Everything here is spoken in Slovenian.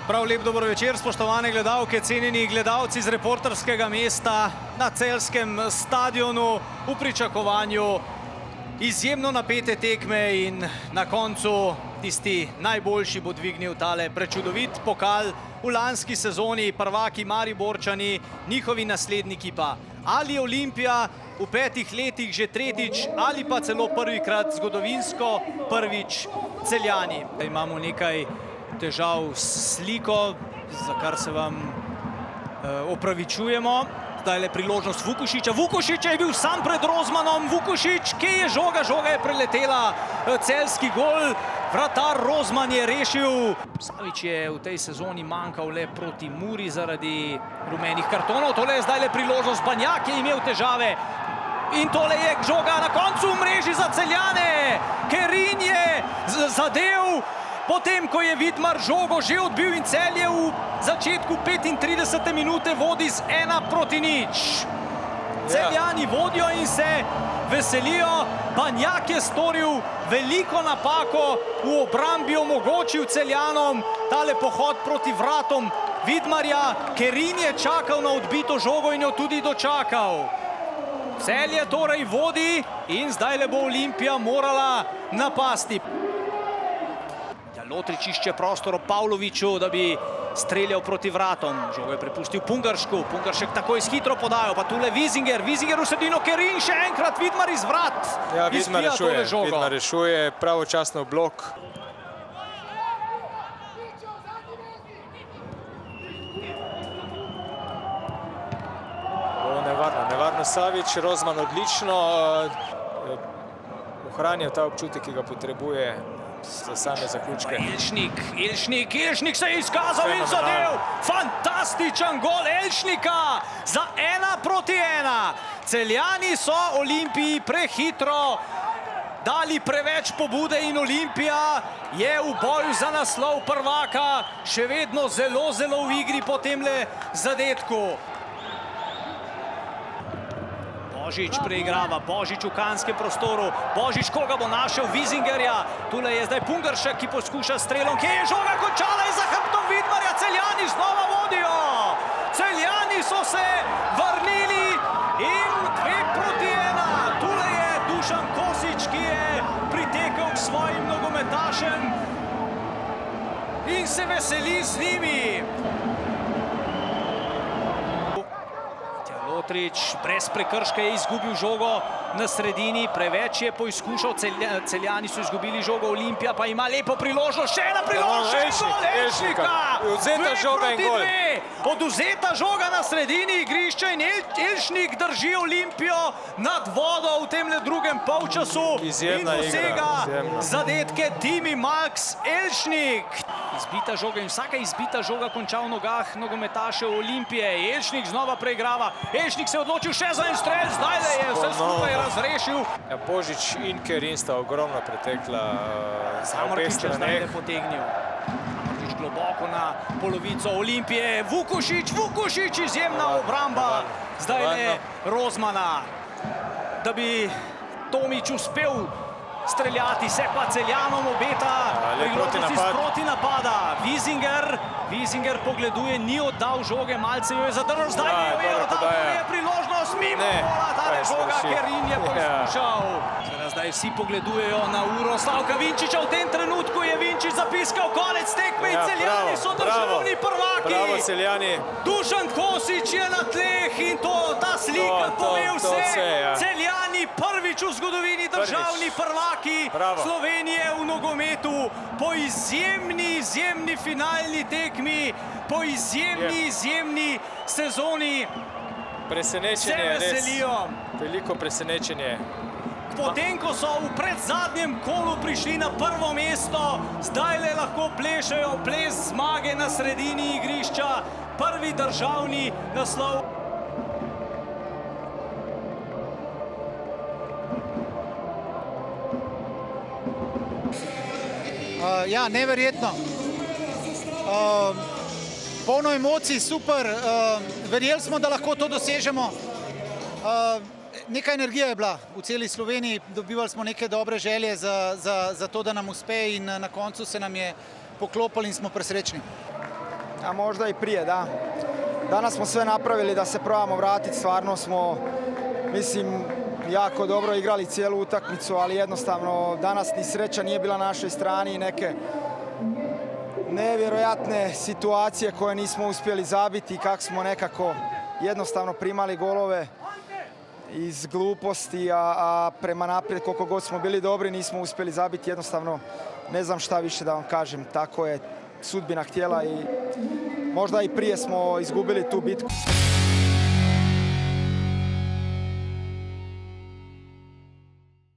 Prav lep dober večer, spoštovane gledalke, cenjeni gledalci z reporterskega mesta na celjskem stadionu v pričakovanju izjemno napete tekme in na koncu tisti najboljši bo dvignil tale prečudovit pokal v lanski sezoni, prvaki Mariborčani, njihovi nasledniki pa ali Olimpija v 5 letih že tretjič ali pa celo prvikrat zgodovinsko prvič Celjani. Imamo nekaj težav s sliko, za kar se vam opravičujemo. Zdaj je priložnost Vukušiča. Vukušič je bil sam pred Rozmanom. Vukušič, kje je žoga? Žoga je preletela. Celjski gol. Vratar Rozman je rešil. Savić je v tej sezoni manjkal le proti Muri zaradi rumenih kartonov. Tole je zdaj le priložnost. Banjak je imel težave. In tole je žoga na koncu v mreži za Celjane. Kerin je zadev. Potem, ko je Vidmar žogo že odbil in Celje v začetku 35. minute vodi z 1:0. Celjani vodijo in se veselijo. Banjak je storil veliko napako v obrambi, omogočil Celjanom tale pohod proti vratom Vidmarja. Kerin je čakal na odbito žogo in jo tudi dočakal. Celje torej vodi in zdaj le bo Olimpija morala napasti. Lotrič išče prostor ob Pavloviću, da bi streljal proti vratom. Žogo je prepustil Pungaršku. Pungaršek takoj s hitro podajo, pa tule Vizinger. Vizinger v sredino, Kerin še enkrat, Vidmar iz vrat. Ja, Vidmar rešuje pravočasno v blok. Nevarno Savić, Rozman odlično. Ohranil ta občutek, ki ga potrebuje za same zaključke. Elšnik se je izkazal in zadev. Fantastičen gol Elšnika za 1:1. Celjani so Olimpiji prehitro dali preveč pobude in Olimpija je v boju za naslov prvaka še vedno zelo v igri po temle zadetku. Božič preigrava, Božič v kanskem prostoru. Božič, koga bo našel? Vizingerja. Tule je zdaj Pungaršek, ki poskuša strelom. Kje je žoga končala in za hrbtom Vidmarja? Celjani znova vodijo. Celjani so se vrnili in 2:1. Tule je Dušan Kosič, ki je pritekel k svojim nogometašem in se veseli z njimi. Lotrič brez prekrška je izgubil žogo na sredini, preveč je poizkušal, Celjani so izgubili žogo, Olimpija pa ima lepo priložnost, še ena priložnost, gol Elšnika! Odvzeta žoga in gol. Odvzeta žoga na sredini igrišča in Elšnik drži Olimpijo nad vodo v temle drugem polčasu in dosega zadetke Timi Max Elšnik. Izbita žoga in vsaka izbita žoga konča v nogah nogometašev Olimpije. Elšnik znova preigrava. Elšnik se je odločil še za en strel, zdaj je vse skupaj razrešil. Božič in Kerin sta ogromno pretekla na obeh straneh. Zdaj je potegnil. Samrčič globoko na polovico Olimpije. Vukušič, izjemna obramba. Zdaj je Rozmana. Da bi Tomič uspel streljati, se pa Celjanom obeta priložnost iz proti napada. Vizinger pogleduje, ni oddal žoge, malce jo je zadržal, zdaj je oddal, je priložnost mimo gola, tale žoga, Kerin je poskušal. Zdaj vsi pogledujejo na uro Slavka Vinčiča, v tem trenutku je Vinčič zapiskal konec tekme in Celjani so državni prvaki. Bravo Celjani. Dušan Kosič je na tleh in ta slika pove vse. Celjani prvič v zgodovini državni prvaki Slovenije v nogometu po izjemni finalni tekmi, po izjemni sezoni. Presenečenje, res veliko presenečenje. Potem, ko so v predzadnjem kolu prišli na prvo mesto, zdaj le lahko plešajo ples zmage na sredini igrišča, prvi državni naslov. Ja, neverjetno. Polno emocij, super. Verjeli smo, da lahko to dosežemo. Neka energija je bila v celi Sloveniji, dobivali smo neke dobre želje za to, da nam uspe in na koncu se nam je poklopilo in smo presrečni. a možda i prije, da. Danas smo sve napravili da se probamo vratiti, stvarno smo, mislim, jako dobro igrali cijelu utakmicu, ali jednostavno danas ni sreća nije bila na našoj strani i neke nevjerojatne situacije koje nismo uspjeli zabiti, kako smo nekako jednostavno primali golove iz gluposti, a prema naprijed koliko god smo bili dobri nismo uspjeli zabiti, jednostavno ne znam šta više da vam kažem, tako je sudbina htjela i možda i prije smo izgubili tu bitku.